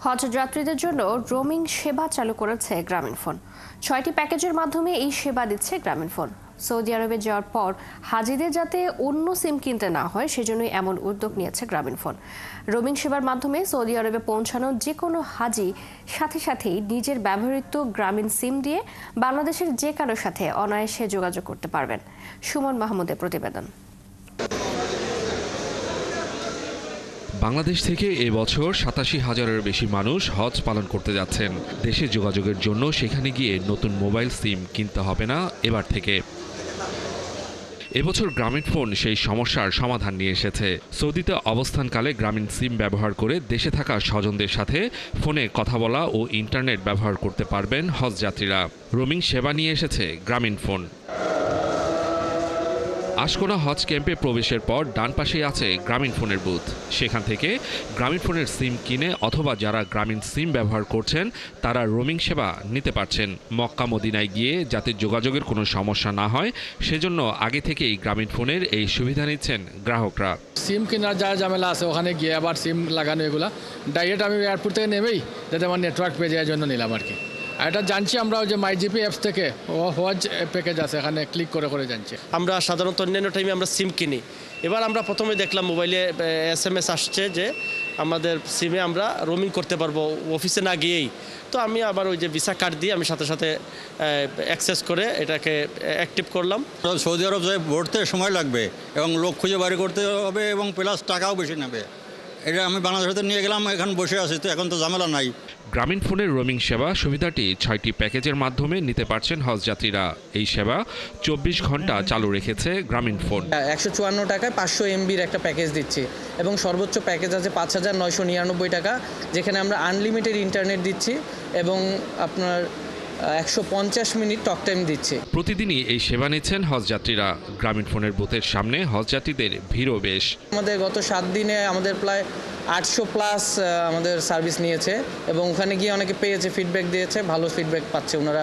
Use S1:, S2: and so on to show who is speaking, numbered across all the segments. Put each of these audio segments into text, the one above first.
S1: হজ যাত্রীদের জন্য রোমিং সেবা চালু করেছে গ্রামীণফোন। ৬টি প্যাকেজের মাধ্যমে এই সেবা দিচ্ছে গ্রামীণফোন। সৌদি আরবে যাওয়ার পর হাজিদের যাতে অন্য সিম কিনতে না হয় সেজন্যই এমন উদ্যোগ নিয়েছে গ্রামীণফোন। রোমিং সেবার মাধ্যমে সৌদি আরবে পৌঁছানো যে কোনো হাজি সাথে সাথেই নিজের ব্যবহৃত গ্রামীণ সিম দিয়ে বাংলাদেশের যে কারোর সাথে অনায়াসে যোগাযোগ করতে পারবেন। সুমন মাহমুদের প্রতিবেদন।
S2: বাংলাদেশ থেকে এবছর ৮৭,০০০-এর বেশি মানুষ হজ পালন করতে যাচ্ছেন। দেশে যোগাযোগের জন্য সেখানে গিয়ে নতুন মোবাইল সিম কিনতে হবে না এবার থেকে। এবছর গ্রামীণফোন সেই সমস্যার সমাধান নিয়ে এসেছে। সৌদিতে অবস্থানকালে গ্রামীণ সিম ব্যবহার করে দেশে থাকা স্বজনদের সাথে ফোনে কথা বলা ও ইন্টারনেট ব্যবহার করতে পারবেন হজ যাত্রীরা। রোমিং সেবা নিয়ে এসেছে গ্রামীণফোন। আশকোনা হজ ক্যাম্পে প্রবেশের পর ডান পাশেই আছে গ্রামীণফোনের বুথ। সেখান থেকে গ্রামীণফোনের সিম কিনে অথবা যারা গ্রামীণ সিম ব্যবহার করছেন তারা রোমিং সেবা নিতে পারছেন। মক্কা মদিনায় গিয়ে যাতে যোগাযোগের কোনো সমস্যা না হয় সেজন্য আগে থেকেই গ্রামীণফোনের এই সুবিধা নিচ্ছেন গ্রাহকরা।
S3: সিম কেনার যা ঝামেলা আছে ওখানে গিয়ে আবার সিম লাগানো এগুলা ডাইরেক্ট আমি এয়ারপোর্ট থেকে নেমেই যাতে আমার নেটওয়ার্ক পেয়ে যাওয়ার জন্য নিলাম আর কি। আর এটা জানছি আমরা যে মাইজিপি অ্যাপস থেকে হজ প্যাকেজ আছে এখানে ক্লিক করে করে জানছি।
S4: আমরা সাধারণত অন্যান্য টাইমে আমরা সিম কিনি। এবার আমরা প্রথমে দেখলাম মোবাইলে SMS আসছে যে আমাদের সিমে আমরা রোমিং করতে পারবো অফিসে না গিয়েই। তো আমি আবার ওই যে ভিসা কার্ড দিয়ে আমি সাথে সাথে অ্যাক্সেস করে এটাকে অ্যাক্টিভ করলাম।
S5: সৌদি আরব যায় ভরতে সময় লাগবে এবং লোক খুঁজে বাড়ি করতে হবে এবং প্লাস টাকাও বেশি নেবে। এটা আমি বাংলাদেশে নিয়ে গেলাম, এখন বসে আছি, তো এখন তো ঝামেলা নাই।
S2: গ্রামীণফোনের রোমিং সেবা সুবিধাটি ৬টি প্যাকেজের মাধ্যমে নিতে পারছেন হজ যাত্রীরা। এই সেবা ২৪ ঘন্টা চালু রেখেছে গ্রামীণফোন।
S6: ১৫৪ টাকায় ৫০০ MBর একটা প্যাকেজ দিচ্ছি এবং সর্বোচ্চ প্যাকেজ আছে ৫,৯৯৯ টাকা, যেখানে আমরা আনলিমিটেড ইন্টারনেট দিচ্ছি এবং আপনার ১৫০ মিনিট টক টাইম দিচ্ছে।
S2: প্রতিদিনই এই সেবা নিচ্ছেন হজ যাত্রীরা। গ্রামীণফোনের বুথের সামনে হজ যাত্রীদের ভিড়ও বেশ।
S6: আমাদের গত ৭ দিনে আমাদের প্রায় ৮০০+ আমাদের সার্ভিস নিয়েছে এবং ওখানে গিয়ে অনেকে পেয়েছে, ফিডব্যাক দিয়েছে, ভালো ফিডব্যাক পাচ্ছে, ওনারা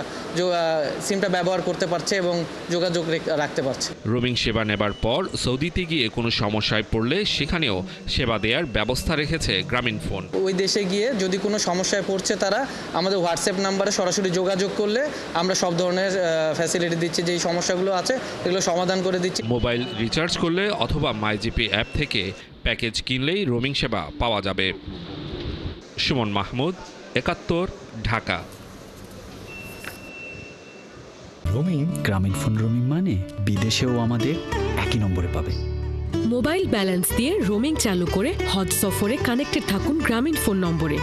S6: সিমটা ব্যবহার করতে পারছে এবং যোগাযোগ রাখতে পারছে।
S2: রোমিং সেবা নেবার পর সৌদিতে গিয়ে কোনো সমস্যায় পড়লে সেখানেও সেবা দেওয়ার ব্যবস্থা রেখেছে গ্রামীণফোন।
S6: ওই দেশে গিয়ে যদি কোনো সমস্যায় পড়ছে তারা আমাদের হোয়াটসঅ্যাপ নাম্বারে সরাসরি যোগাযোগ করলে আমরা সব ধরনের ফ্যাসিলিটি দিচ্ছি, যেই সমস্যাগুলো আছে এগুলো সমাধান করে দিচ্ছি।
S2: মোবাইল রিচার্জ করলে অথবা মাইজিপি অ্যাপ থেকে প্যাকেজ কিনলেই রোমিং সেবা পাওয়া যাবে। সুমন মাহমুদ, ৭১, ঢাকা।
S7: রোমিং, গ্রামীণফোন রোমিং মানে বিদেশেও আমাদের একই নম্বরে পাবে।
S8: মোবাইল ব্যালেন্স দিয়ে রোমিং চালু করে হজ সফরে কানেক্টেড থাকুন গ্রামীণফোন নম্বরে।